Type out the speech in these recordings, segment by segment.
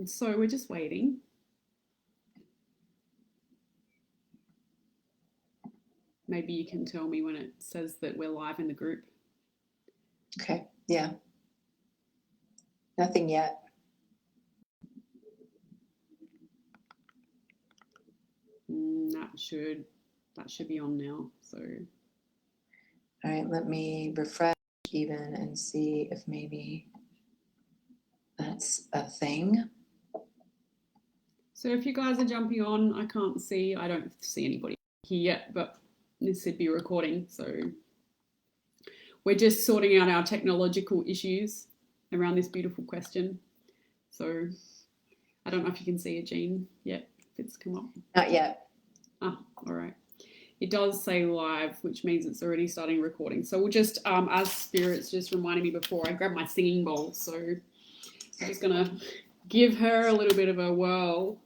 And so we're just waiting. Maybe you can tell me when it says that we're live in the group. Okay, yeah. Nothing yet. That should be on now. So, all right, let me refresh even and see if maybe that's a thing. So if you guys are jumping on, I can't see. I don't see anybody here yet, but this should be recording. So we're just sorting out our technological issues around this beautiful question. So I don't know if you can see it, Jean, yet, if it's come up. Not yet. Ah, all right. It does say live, which means it's already starting recording. So we'll just, as Spirit's just reminding me before, I grabbed my singing bowl. So I'm just going to give her a little bit of a whirl,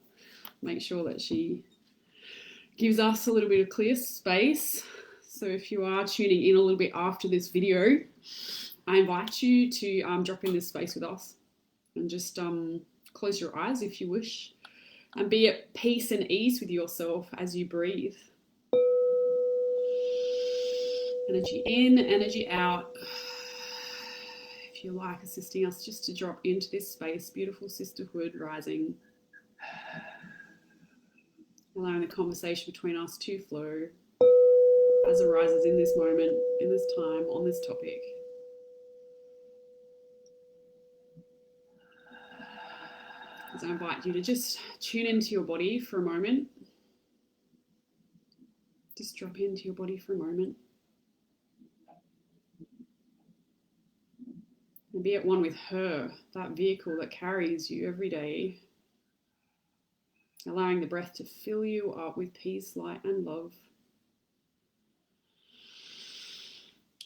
make sure that she gives us a little bit of clear space. So if you are tuning in a little bit after this video, I invite you to drop in this space with us and just close your eyes if you wish and be at peace and ease with yourself as you breathe. Energy in, energy out. If you like assisting us just to drop into this space, beautiful sisterhood rising. Allowing the conversation between us to flow as arises in this moment, in this time, on this topic. As I invite you to just tune into your body for a moment. Just drop into your body for a moment. And be at one with her, that vehicle that carries you every day. Allowing the breath to fill you up with peace, light, and love.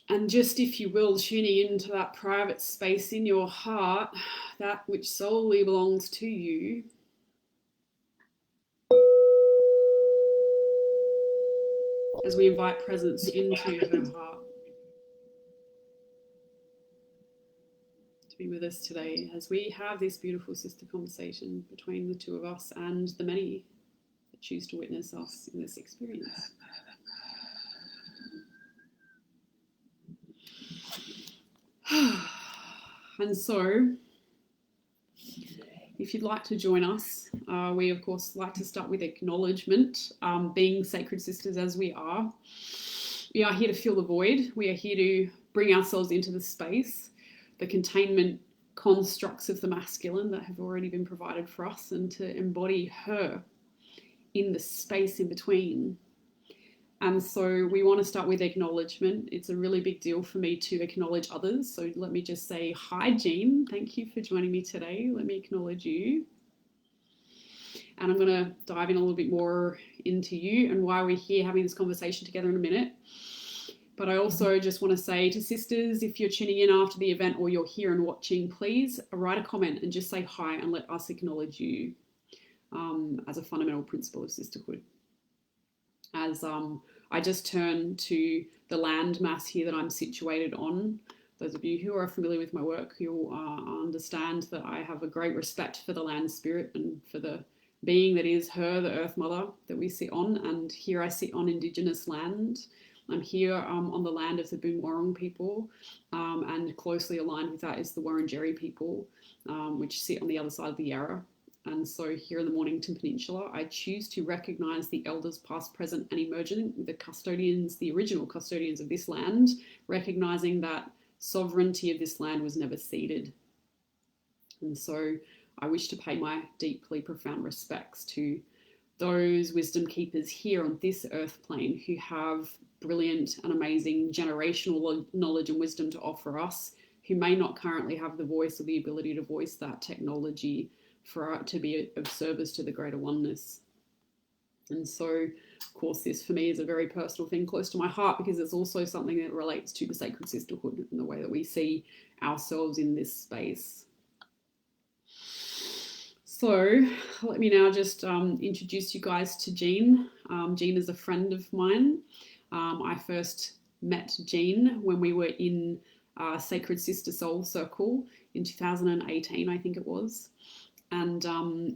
And just, if you will, tuning into that private space in your heart, that which solely belongs to you. As we invite presence into her heart. To be with us today as we have this beautiful sister conversation between the two of us and the many that choose to witness us in this experience. And so, if you'd like to join us, we of course like to start with acknowledgement. Being sacred sisters as we are here to fill the void. We are here to bring ourselves into the space, the containment constructs of the masculine that have already been provided for us, and to embody her in the space in between. And so we want to start with acknowledgement. It's a really big deal for me to acknowledge others. So let me just say, hi, Jean. Thank you for joining me today. Let me acknowledge you. And I'm going to dive in a little bit more into you and why we're here having this conversation together in a minute. But I also just want to say to sisters, if you're tuning in after the event or you're here and watching, please write a comment and just say hi and let us acknowledge you as a fundamental principle of sisterhood. As I just turn to the land mass here that I'm situated on. Those of you who are familiar with my work, you'll understand that I have a great respect for the land spirit and for the being that is her, the earth mother that we sit on. And here I sit on Indigenous land. I'm here on the land of the Boonwurrung people, and closely aligned with that is the Wurundjeri people, which sit on the other side of the Yarra. And so here in the Mornington Peninsula, I choose to recognise the elders past, present and emerging, the custodians, the original custodians of this land, recognising that sovereignty of this land was never ceded. And so I wish to pay my deeply profound respects to those wisdom keepers here on this earth plane who have brilliant and amazing generational knowledge and wisdom to offer us, who may not currently have the voice or the ability to voice that technology for it to be of service to the greater oneness. And so, of course, this for me is a very personal thing close to my heart, because it's also something that relates to the sacred sisterhood and the way that we see ourselves in this space. So let me now just introduce you guys to Jean. Jean is a friend of mine. I first met Jean when we were in Sacred Sister Soul Circle in 2018, I think it was. And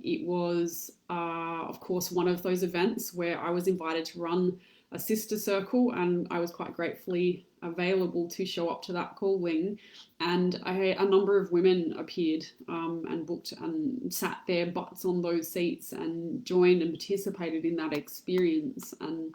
it was, of course, one of those events where I was invited to run a sister circle, and I was quite gratefully available to show up to that calling. And a number of women appeared and booked and sat their butts on those seats and joined and participated in that experience. And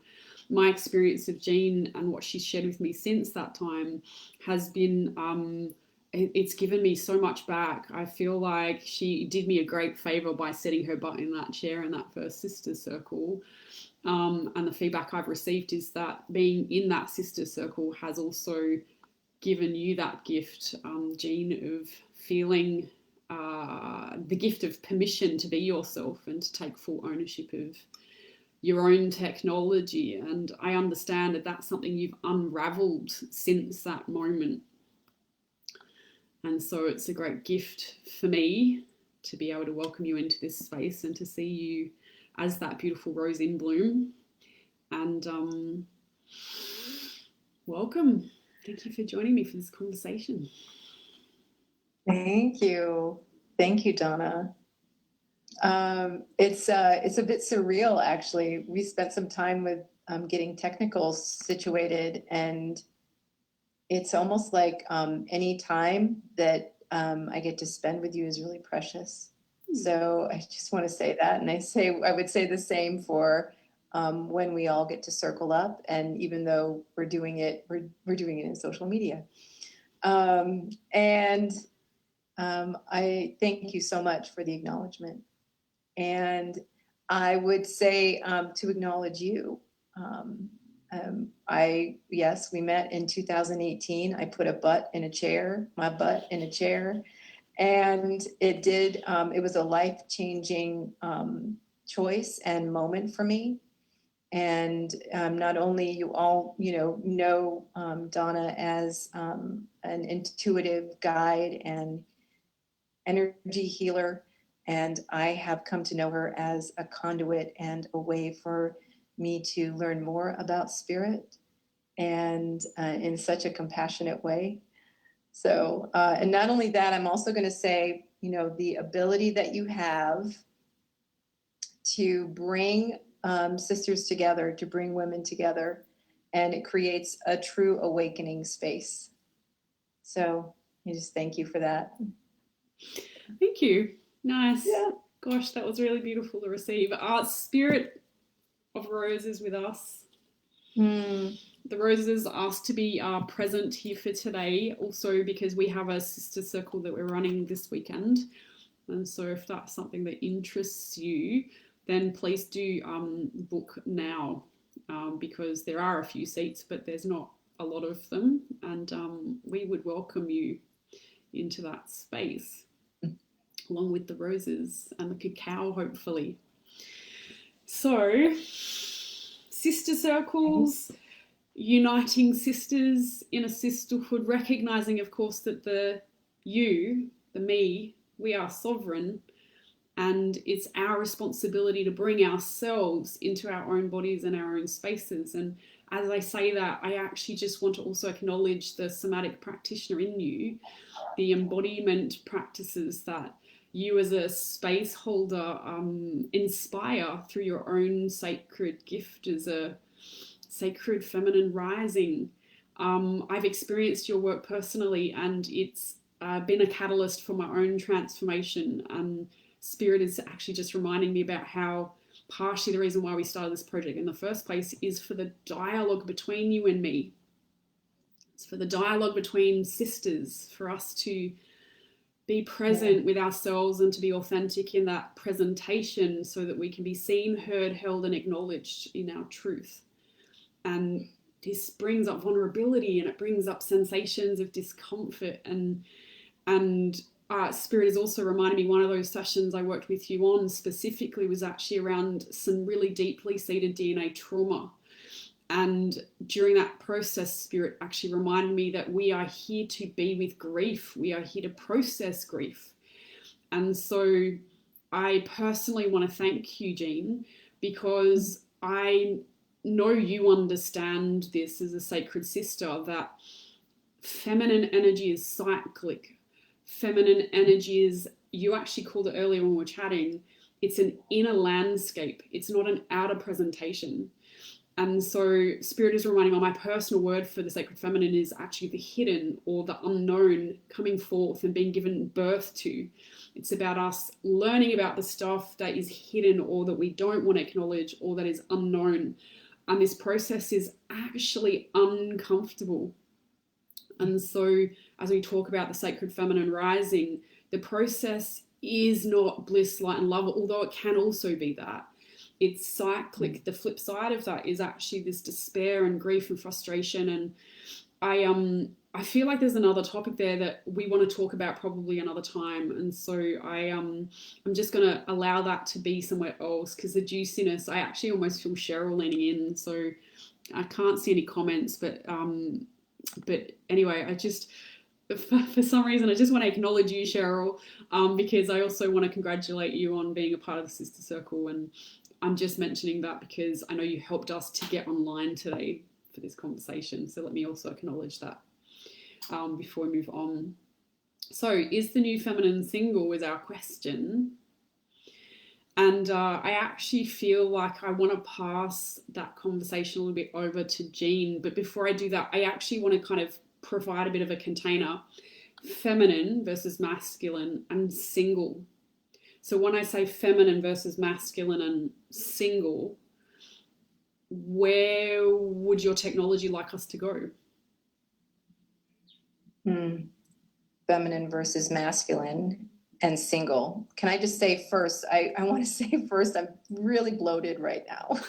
my experience of Jean and what she's shared with me since that time has been it's given me so much back. I feel like she did me a great favor by setting her butt in that chair in that first sister circle. And the feedback I've received is that being in that sister circle has also given you that gift, Jean, of feeling the gift of permission to be yourself and to take full ownership of your own technology. And I understand that that's something you've unraveled since that moment. And so it's a great gift for me to be able to welcome you into this space and to see you as that beautiful rose in bloom. And welcome. Thank you for joining me for this conversation. Thank you. Thank you, Donna. It's a bit surreal, actually. We spent some time with getting technical situated, and it's almost like any time that I get to spend with you is really precious. So I just want to say that, and I would say the same for when we all get to circle up, and even though we're doing it in social media. I thank you so much for the acknowledgement. And I would say to acknowledge you. Yes, we met in 2018. I put my butt in a chair, and it was a life-changing choice and moment for me. And not only you all, know Donna as an intuitive guide and energy healer, and I have come to know her as a conduit and a way for me to learn more about spirit, and in such a compassionate way. So, and not only that, I'm also going to say, the ability that you have to bring sisters together, to bring women together, and it creates a true awakening space. So I just thank you for that. Thank you. Nice. Yeah. Gosh, that was really beautiful to receive. Spirit of Roses with us. The Roses asked to be present here for today, also because we have a sister circle that we're running this weekend. And so if that's something that interests you, then please do book now, because there are a few seats, but there's not a lot of them. And we would welcome you into that space, along with the roses and the cacao, hopefully. So, sister circles, uniting sisters in a sisterhood, recognizing, of course, that the me, we are sovereign, and it's our responsibility to bring ourselves into our own bodies and our own spaces. And as I say that, I actually just want to also acknowledge the somatic practitioner in you, the embodiment practices that you as a space holder inspire through your own sacred gift as a sacred feminine rising. I've experienced your work personally, and it's been a catalyst for my own transformation. Spirit is actually just reminding me about how partially the reason why we started this project in the first place is for the dialogue between you and me. It's for the dialogue between sisters, for us to be present with ourselves and to be authentic in that presentation so that we can be seen, heard, held, and acknowledged in our truth. And this brings up vulnerability, and it brings up sensations of discomfort. And Spirit is also reminding me, one of those sessions I worked with you on specifically was actually around some really deeply seated DNA trauma. And during that process, Spirit actually reminded me that we are here to be with grief. We are here to process grief. And so I personally want to thank you, Jean, because I know you understand this as a sacred sister, that feminine energy is cyclic. feminine energy is, you actually called it earlier when we were chatting, it's an inner landscape. It's not an outer presentation. And so Spirit is reminding me, my personal word for the sacred feminine is actually the hidden or the unknown coming forth and being given birth to. It's about us learning about the stuff that is hidden or that we don't want to acknowledge or that is unknown. And this process is actually uncomfortable. And so as we talk about the sacred feminine rising, the process is not bliss, light, and love, although it can also be that. It's cyclic. The flip side of that is actually this despair and grief and frustration. And I feel like there's another topic there that we want to talk about probably another time. And so I'm just going to allow that to be somewhere else, because the juiciness, I actually almost feel Cheryl leaning in. So I can't see any comments, but anyway, I just, for some reason, I just want to acknowledge you, Cheryl, because I also want to congratulate you on being a part of the Sister Circle. And I'm just mentioning that because I know you helped us to get online today for this conversation. So let me also acknowledge that before we move on. So is the new feminine single is our question. And I actually feel like I want to pass that conversation a little bit over to Jean. But before I do that, I actually want to kind of provide a bit of a container. Feminine versus masculine and single. So when I say feminine versus masculine and single, where would your technology like us to go? Feminine versus masculine and single. Can I just say first, I want to say first, I'm really bloated right now.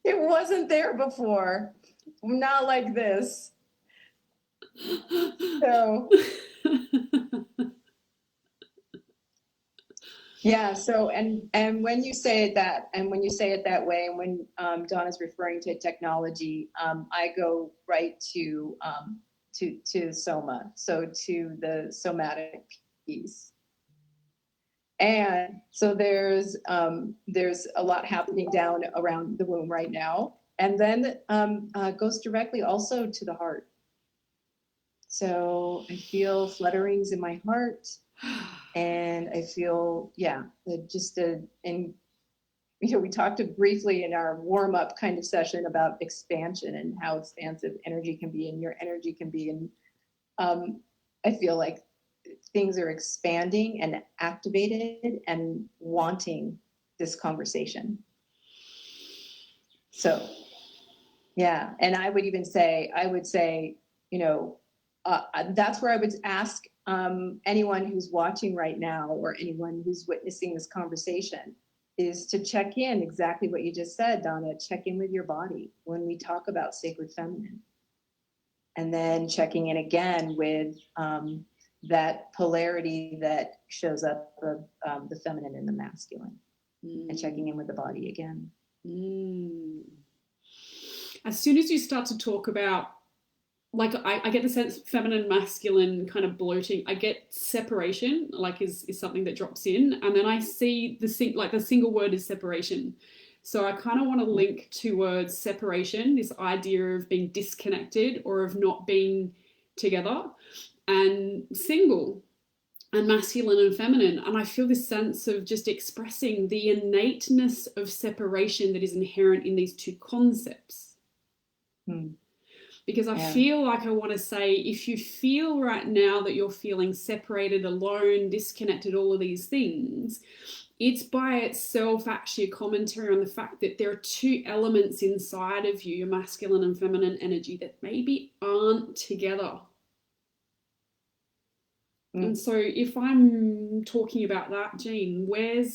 It wasn't there before. Not like this. So yeah, so and when you say it that, and when you say it that way, and when Donna's referring to technology, I go right to soma, so to the somatic piece. And so there's a lot happening down around the womb right now, and then goes directly also to the heart. So I feel flutterings in my heart. And I feel, and we talked briefly in our warm up kind of session about expansion and how expansive energy can be, and your energy can be. And I feel like things are expanding and activated and wanting this conversation. So, yeah. And I would say, that's where I would ask anyone who's watching right now or anyone who's witnessing this conversation is to check in exactly what you just said, Donna. Check in with your body when we talk about sacred feminine. And then checking in again with that polarity that shows up of the feminine and the masculine. And checking in with the body again. As soon as you start to talk about, like, I get the sense feminine, masculine kind of bloating. I get separation, like is something that drops in. And then I see the single word is separation. So I kind of want to link towards separation, this idea of being disconnected or of not being together, and single and masculine and feminine. And I feel this sense of just expressing the innateness of separation that is inherent in these two concepts. Because I feel like I want to say, if you feel right now that you're feeling separated, alone, disconnected, all of these things, it's by itself actually a commentary on the fact that there are two elements inside of you, your masculine and feminine energy, that maybe aren't together. And so if I'm talking about that, Jean, where do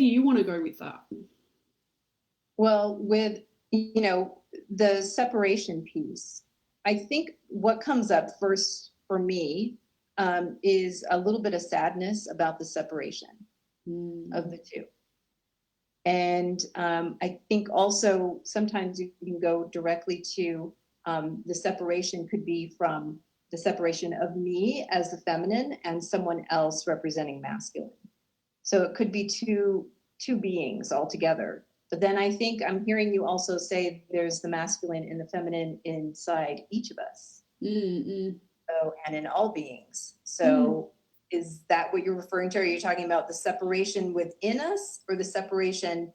you want to go with that? Well, with, the separation piece, I think what comes up first for me is a little bit of sadness about the separation of the two. And I think also sometimes you can go directly to the separation could be from the separation of me as the feminine and someone else representing masculine. So it could be two beings altogether. But then I think I'm hearing you also say there's the masculine and the feminine inside each of us. So, and in all beings. So is that what you're referring to? Are you talking about the separation within us or the separation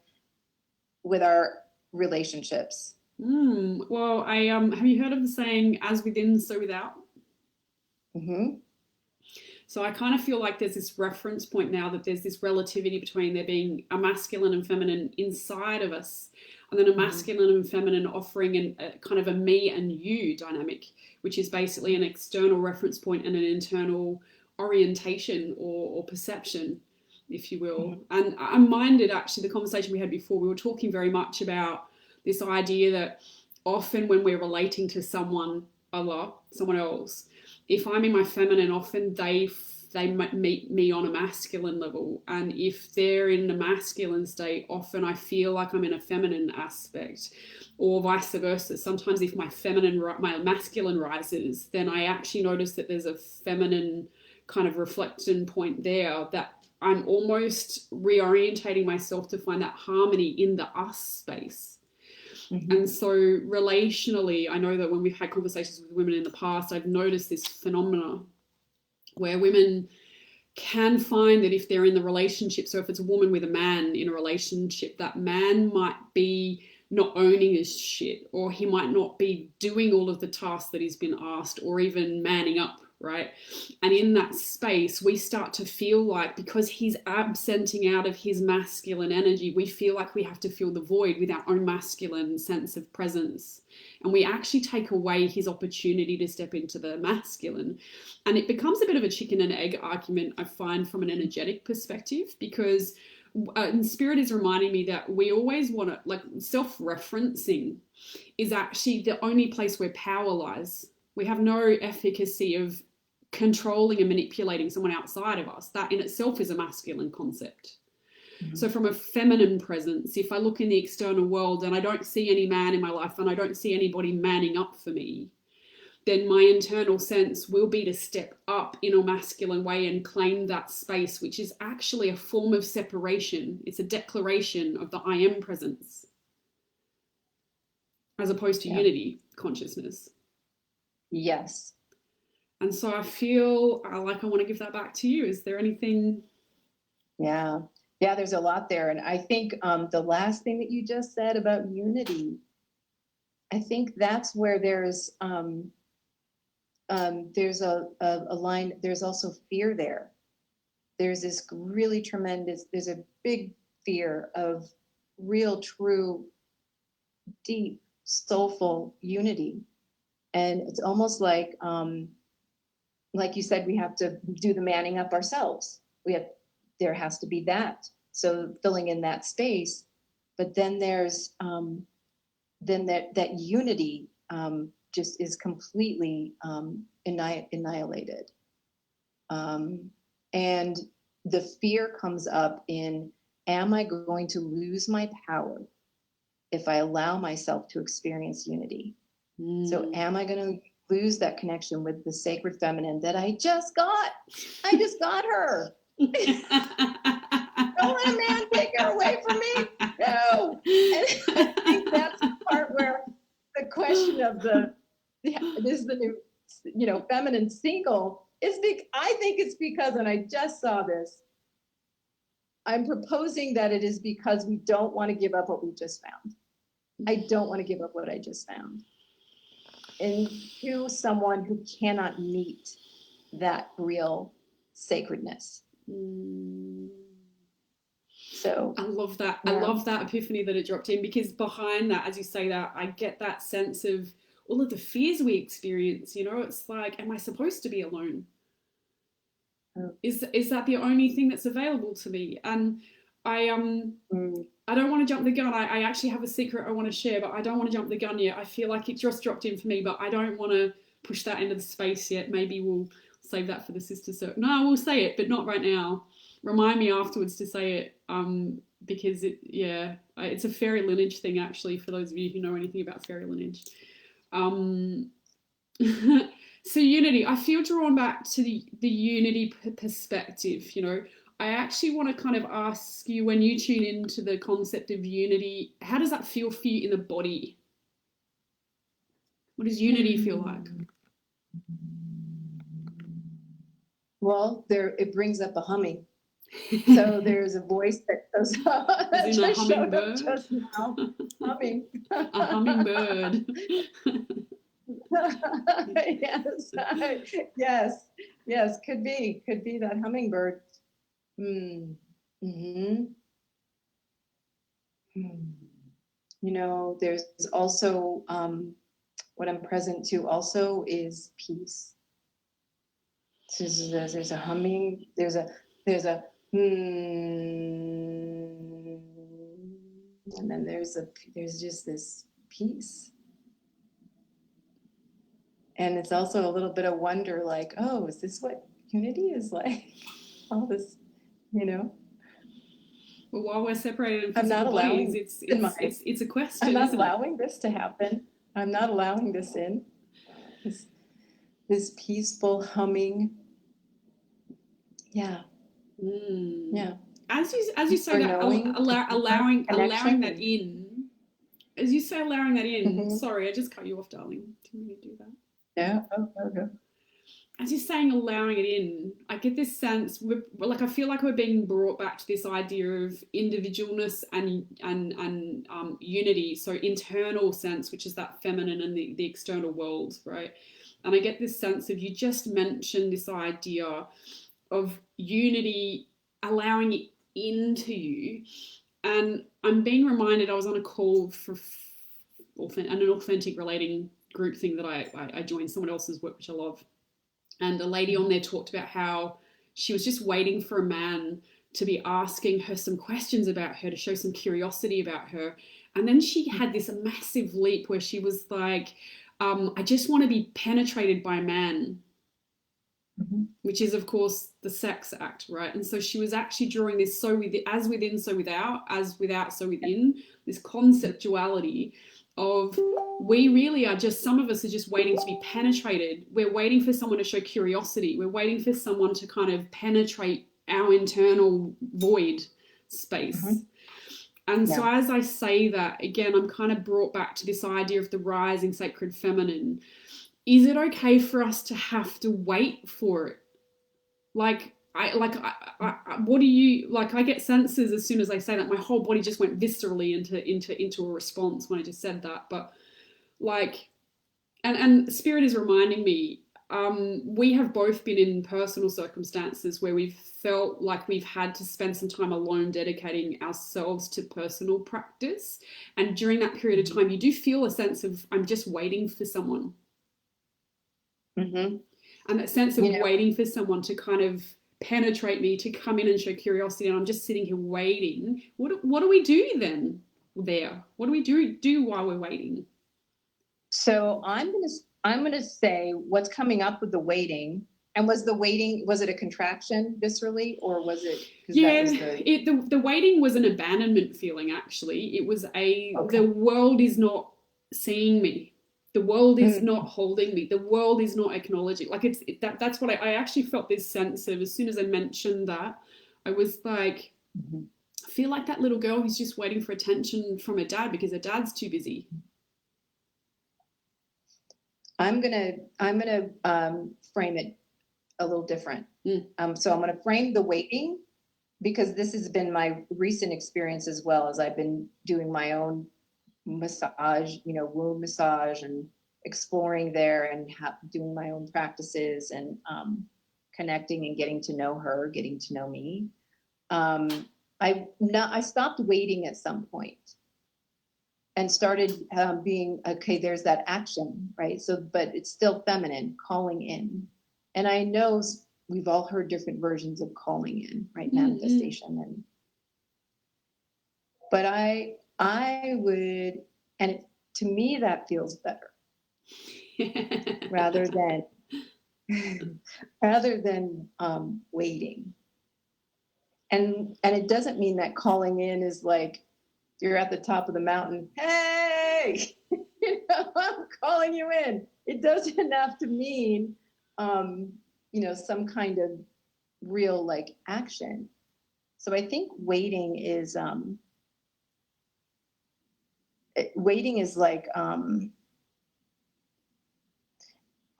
with our relationships? Well, I have you heard of the saying, as within, so without? Mm-hmm. So I kind of feel like there's this reference point now that there's this relativity between there being a masculine and feminine inside of us, and then a masculine and feminine offering a kind of a me and you dynamic, which is basically an external reference point and an internal orientation or perception, if you will. And I'm minded, actually, the conversation we had before, we were talking very much about this idea that often when we're relating to someone else, if I'm in my feminine, often they meet me on a masculine level, and if they're in a masculine state, often I feel like I'm in a feminine aspect, or vice versa. Sometimes if my masculine rises, then I actually notice that there's a feminine kind of reflection point there, that I'm almost reorientating myself to find that harmony in the us space. And so relationally, I know that when we've had conversations with women in the past, I've noticed this phenomena where women can find that if they're in the relationship, so if it's a woman with a man in a relationship, that man might be not owning his shit, or he might not be doing all of the tasks that he's been asked, or even manning up, right? And in that space, we start to feel like, because he's absenting out of his masculine energy, we feel like we have to fill the void with our own masculine sense of presence. And we actually take away his opportunity to step into the masculine. And it becomes a bit of a chicken and egg argument, I find, from an energetic perspective, because inSpirit is reminding me that we always want to, like, self-referencing is actually the only place where power lies. We have no efficacy of controlling and manipulating someone outside of us. That in itself is a masculine concept. So from a feminine presence, if I look in the external world and I don't see any man in my life and I don't see anybody manning up for me, then my internal sense will be to step up in a masculine way and claim that space, which is actually a form of separation. It's a declaration of the I am presence, as opposed to unity consciousness. Yes. And so I feel like I want to give that back to you. Is there anything? Yeah, there's a lot there. And I think the last thing that you just said about unity, I think that's where there's a line, there's also fear there. There's this really tremendous, there's a big fear of real, true, deep, soulful unity. And it's almost like you said, we have to do the manning up ourselves. There has to be that. So filling in that space, but then there's then that unity just is completely annihilated. And the fear comes up in, am I going to lose my power if I allow myself to experience unity? So am I going to lose that connection with the sacred feminine that I just got? I just got her. Don't let a man take her away from me. No. And I think that's the part where the question of this is the new, feminine single is I think it's because, and I just saw this, I'm proposing that it is because we don't want to give up what we just found. I don't want to give up what I just found. And to someone who cannot meet that real sacredness. So I love that. Yeah. I love that epiphany that it dropped in, because behind that, as you say that, I get that sense of all of the fears we experience. It's like, am I supposed to be alone? Is that the only thing that's available to me? And I don't want to jump the gun. I actually have a secret I want to share, but I don't want to jump the gun yet. I feel like it just dropped in for me, but I don't want to push that into the space yet. Maybe we'll save that for the sister circle. No, we'll say it, but not right now. Remind me afterwards to say it, because it's a fairy lineage thing, actually, for those of you who know anything about fairy lineage. So unity, I feel drawn back to the unity perspective. I actually want to kind of ask you, when you tune into the concept of unity, how does that feel for you in the body? What does unity feel like? Well, there it brings up a humming. So there's a voice that goes As in a just showed up hummingbird? just now, humming. A hummingbird. Yes, yes, yes. Could be that hummingbird. Mm. Hmm. You know, there's also what I'm present to also is peace. So there's a humming, there's a and then there's just this peace. And it's also a little bit of wonder, like, oh, is this what unity is like? All this, you know. Well, while we're separated in I'm not physical bodies, allowing it's a question, I'm not isn't it? allowing this to happen. I'm not allowing this in. This peaceful humming. Yeah. Yeah. As you say For that, knowing, allowing that connection. in. As you say, allowing that in. Mhm. Sorry, I just cut you off, darling. Didn't mean to do that. Yeah. Okay. As you're saying, allowing it in, I get this sense, like I feel like we're being brought back to this idea of individualness and unity. So internal sense, which is that feminine, and the external world, right? And I get this sense of, you just mentioned this idea of unity, allowing it into you. And I'm being reminded, I was on a call for an authentic relating group thing that I joined, someone else's work, which I love. And a lady on there talked about how she was just waiting for a man to be asking her some questions about her, to show some curiosity about her. And then she had this massive leap where she was like, I just want to be penetrated by a man. Mm-hmm. Which is, of course, the sex act, right? And so she was actually drawing this, so with as within, so without, as without, so within, this conceptuality of, we really are just, some of us are just waiting to be penetrated. We're waiting for someone to show curiosity. We're waiting for someone to kind of penetrate our internal void space. Mm-hmm. And so as I say that, again, I'm kind of brought back to this idea of the rising sacred feminine. Is it okay for us to have to wait for it? What do you, like, I get senses as soon as I say that, my whole body just went viscerally into a response when I just said that. But like, and Spirit is reminding me, we have both been in personal circumstances where we've felt like we've had to spend some time alone dedicating ourselves to personal practice. And during that period of time, you do feel a sense of, I'm just waiting for someone. Mm-hmm. And that sense of waiting for someone to kind of penetrate me, to come in and show curiosity, and I'm just sitting here waiting. What do we do then there? What do we do while we're waiting? So I'm gonna say what's coming up with the waiting. And was it a contraction viscerally, or was it? Yeah, the waiting was an abandonment feeling, actually. It was the world is not seeing me. The world is not holding me. The world is not acknowledging. Like, that's what I actually felt this sense of. As soon as I mentioned that, I was like, I feel like that little girl who's just waiting for attention from her dad because her dad's too busy. I'm gonna frame it a little different. So I'm gonna frame the waiting, because this has been my recent experience as well, as I've been doing my own massage, womb massage, and exploring there, and doing my own practices, and connecting and getting to know her, getting to know me. I stopped waiting at some point and started being, okay, there's that action, right? So, but it's still feminine, calling in. And I know we've all heard different versions of calling in, right? Mm-hmm. Manifestation. But I would, and to me, that feels better rather than waiting. And it doesn't mean that calling in is like, you're at the top of the mountain, hey, I'm calling you in. It doesn't have to mean, some kind of real like action. So I think waiting is like,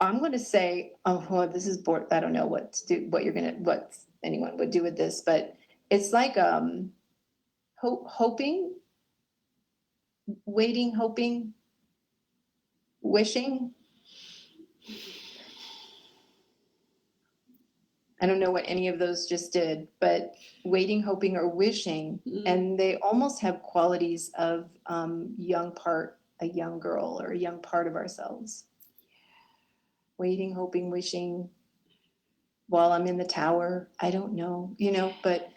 I'm going to say, oh, well, this is bored. I don't know what to do, what anyone would do with this, but it's like, hoping, waiting, hoping, wishing. I don't know what any of those just did, but waiting, hoping, or wishing, and they almost have qualities of a young girl, or a young part of ourselves. Waiting, hoping, wishing, while I'm in the tower. I don't know, but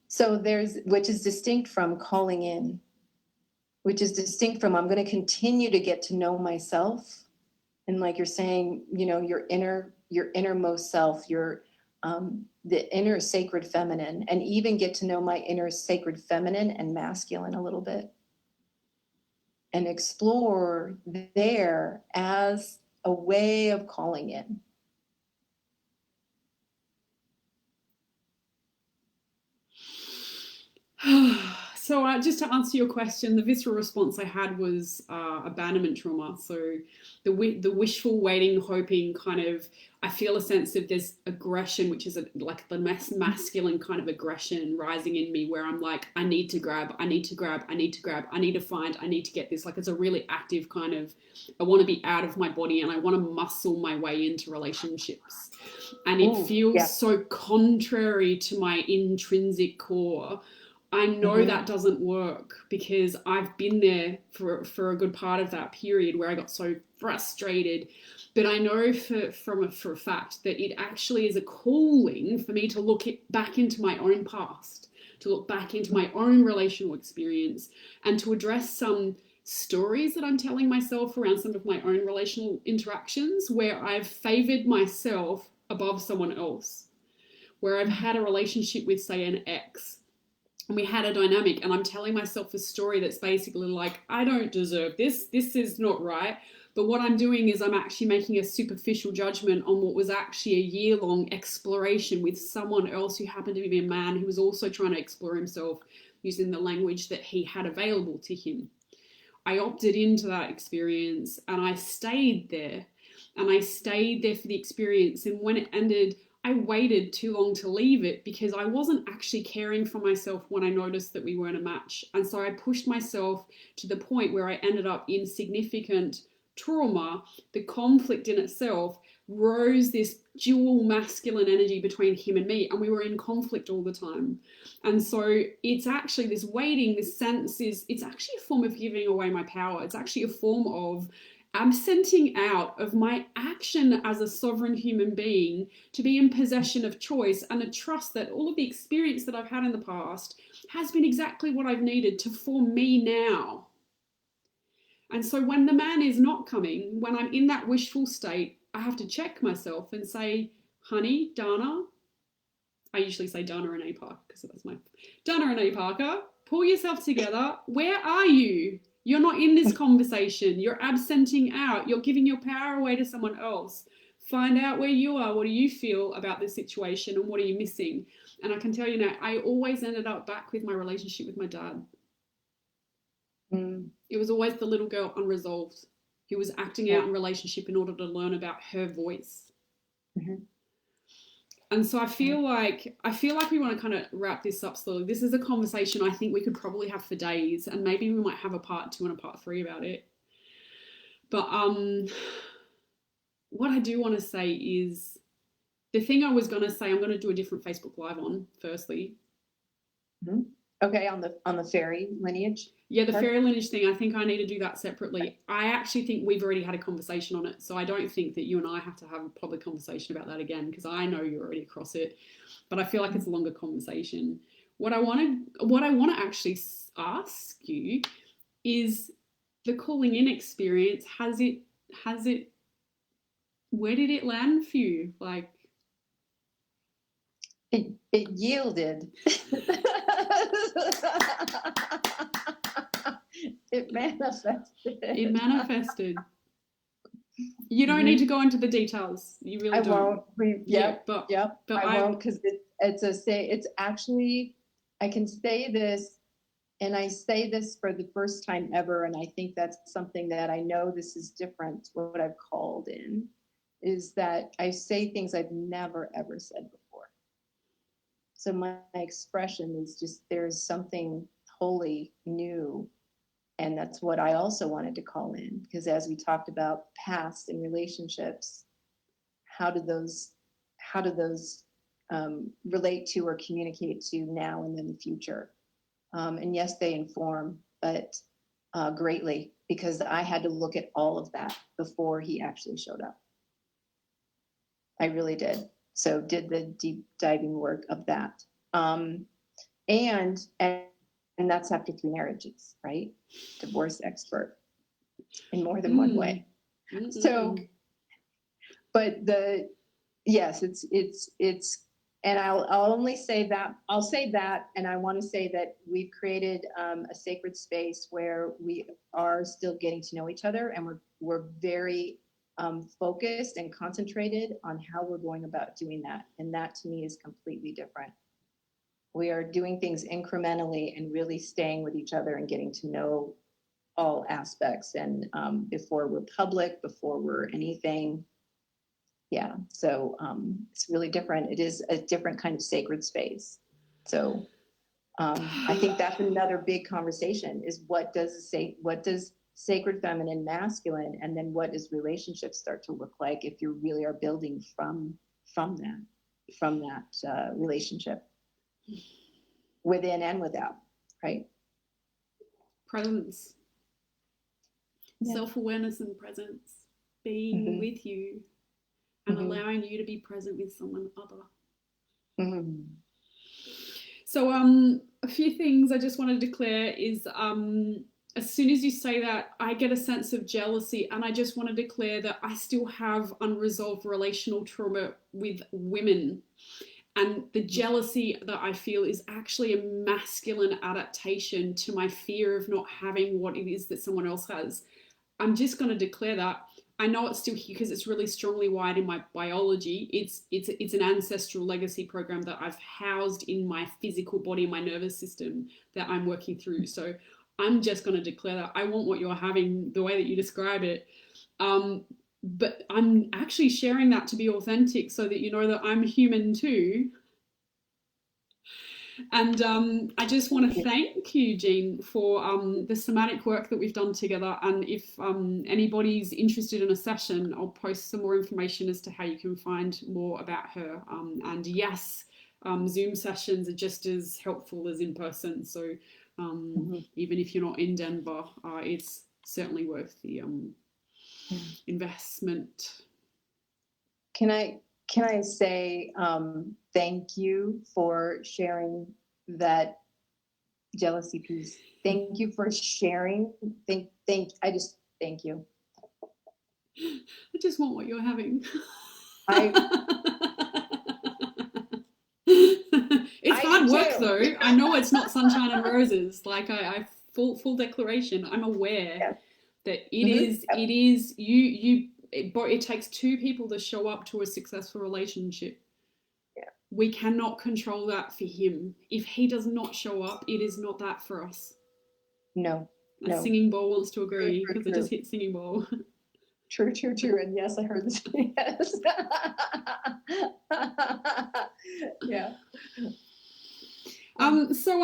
so which is distinct from calling in, which is distinct from, I'm going to continue to get to know myself. And like you're saying, your innermost self, the inner sacred feminine, and even get to know my inner sacred feminine and masculine a little bit, and explore there as a way of calling in. So just to answer your question, the visceral response I had was abandonment trauma. So the wishful waiting, hoping kind of, I feel a sense of there's aggression, which is like the masculine kind of aggression rising in me, where I'm like, I need to grab, I need to grab, I need to grab, I need to find, I need to get this. Like it's a really active kind of, I want to be out of my body and I want to muscle my way into relationships. And it feels so contrary to my intrinsic core. I know that doesn't work, because I've been there for a good part of that period where I got so frustrated. But I know for a fact that it actually is a calling for me to look back into my own past, to look back into my own relational experience, and to address some stories that I'm telling myself around some of my own relational interactions where I've favored myself above someone else, where I've had a relationship with, say, an ex, and we had a dynamic, and I'm telling myself a story that's basically like, I don't deserve this. This is not right. But what I'm doing is I'm actually making a superficial judgment on what was actually a year-long exploration with someone else who happened to be a man who was also trying to explore himself using the language that he had available to him. I opted into that experience and I stayed there. And I stayed there for the experience. And when it ended, I waited too long to leave it, because I wasn't actually caring for myself when I noticed that we weren't a match. And so I pushed myself to the point where I ended up in significant trauma. The conflict in itself rose this dual masculine energy between him and me, and we were in conflict all the time. And so it's actually this waiting, this sense it's actually a form of giving away my power. It's actually a form of absenting out of my action as a sovereign human being to be in possession of choice, and a trust that all of the experience that I've had in the past has been exactly what I've needed to form me now. And so when the man is not coming, when I'm in that wishful state, I have to check myself and say, honey, Dana, I usually say Dana and A. Parker because that's my Dana and A. Parker, pull yourself together. Where are you? You're not in this conversation. You're absenting out. You're giving your power away to someone else. Find out where you are. What do you feel about this situation, and what are you missing? And I can tell you now, I always ended up back with my relationship with my dad. It was always the little girl unresolved who was acting out in relationship in order to learn about her voice. And so I feel like we want to kind of wrap this up slowly. This is a conversation I think we could probably have for days, and maybe we might have a part 2 and a part 3 about it. But what I do want to say is, the thing I was going to say, I'm going to do a different Facebook Live on, firstly. Okay, on the fairy lineage? Yeah, the fairy lineage thing, I think I need to do that separately. I actually think we've already had a conversation on it, so I don't think that you and I have to have a public conversation about that again, because I know you're already across it, but I feel like it's a longer conversation. What I want to actually ask you is, the calling in experience, where did it land for you? Like, it yielded. It manifested. You don't need to go into the details. You really I don't. won't. Yep. But I won't, because it's actually, I can say this, and I say this for the first time ever, and I think that's something that I know this is different. What I've called in is that I say things I've never ever said before. So my expression is just, there's something wholly new. And that's what I also wanted to call in, because as we talked about past and relationships, how do those relate to or communicate to now and then the future? And yes, they inform, but greatly, because I had to look at all of that before he actually showed up. I really did. So did the deep diving work of that. And that's after 3 marriages, right? Divorce expert in more than one way. So, but yes, it's, and I'll only say that, I'll say that, and I want to say that we've created a sacred space where we are still getting to know each other, and we're very focused and concentrated on how we're going about doing that. And that to me is completely different. We are doing things incrementally and really staying with each other and getting to know all aspects. And before we're public, before we're anything. Yeah. So it's really different. It is a different kind of sacred space. So I think that's another big conversation, is what does sacred feminine, masculine, and then what does relationships start to look like if you really are building from that relationship, within and without, right? Presence, self-awareness and presence, being with you and allowing you to be present with someone other. So a few things I just want to declare is as soon as you say that, I get a sense of jealousy, and I just want to declare that I still have unresolved relational trauma with women. And the jealousy that I feel is actually a masculine adaptation to my fear of not having what it is that someone else has. I'm just going to declare that. I know it's still here because it's really strongly wired in my biology. It's an ancestral legacy program that I've housed in my physical body, my nervous system, that I'm working through. So I'm just going to declare that I want what you're having, the way that you describe it. But I'm actually sharing that to be authentic, so that you know that I'm human too. And I just want to thank you, Jean, for the somatic work that we've done together. And if anybody's interested in a session, I'll post some more information as to how you can find more about her. And yes, Zoom sessions are just as helpful as in person. So even if you're not in Denver, it's certainly worth the investment. Can I say thank you for sharing that jealousy piece? Thank you for sharing. Thank you. I just want what you're having. It's hard work though. I know it's not sunshine and roses. Like I full declaration. I'm aware that it is you. It takes 2 people to show up to a successful relationship. Yeah. We cannot control that for him. If he does not show up, it is not that for us. No. Singing Bowl wants to agree, because I just hit Singing Bowl. True. And yes, I heard this. Yes. Yeah. So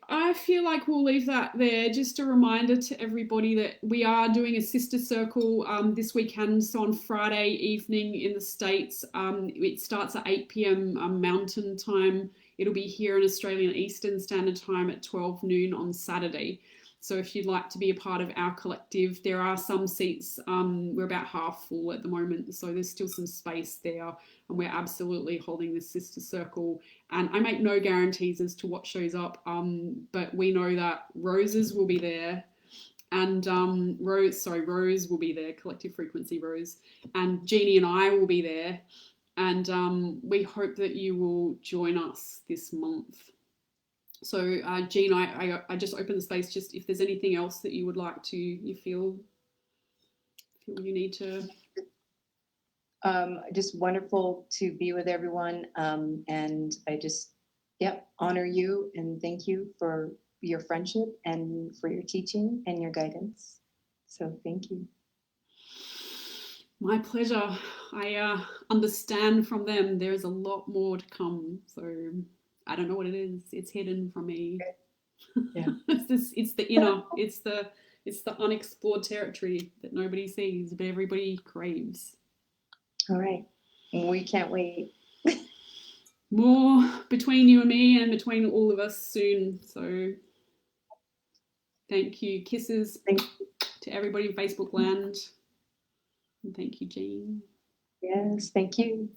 I feel like we'll leave that there. Just a reminder to everybody that we are doing a sister circle this weekend. So on Friday evening in the States, it starts at 8 p.m. Mountain time. It'll be here in Australian Eastern Standard Time at 12 noon on Saturday. So if you'd like to be a part of our collective, there are some seats. We're about half full at the moment, so there's still some space there. And we're absolutely holding this sister circle. And I make no guarantees as to what shows up, but we know that Roses will be there. And Rose will be there, Collective Frequency Rose. And Jeannie and I will be there. And we hope that you will join us this month. So, Jean, I just open the space. Just if there's anything else that you would like to, you feel feel you need to? Just wonderful to be with everyone. And I just, honor you and thank you for your friendship and for your teaching and your guidance. So thank you. My pleasure. I understand from them there's a lot more to come. So I don't know what it is. It's hidden from me. Yeah. It's the inner. It's the unexplored territory that nobody sees, but everybody craves. All right. We can't wait. More between you and me and between all of us soon. So thank you. Kisses to everybody in Facebook land. And thank you, Jean. Yes, thank you.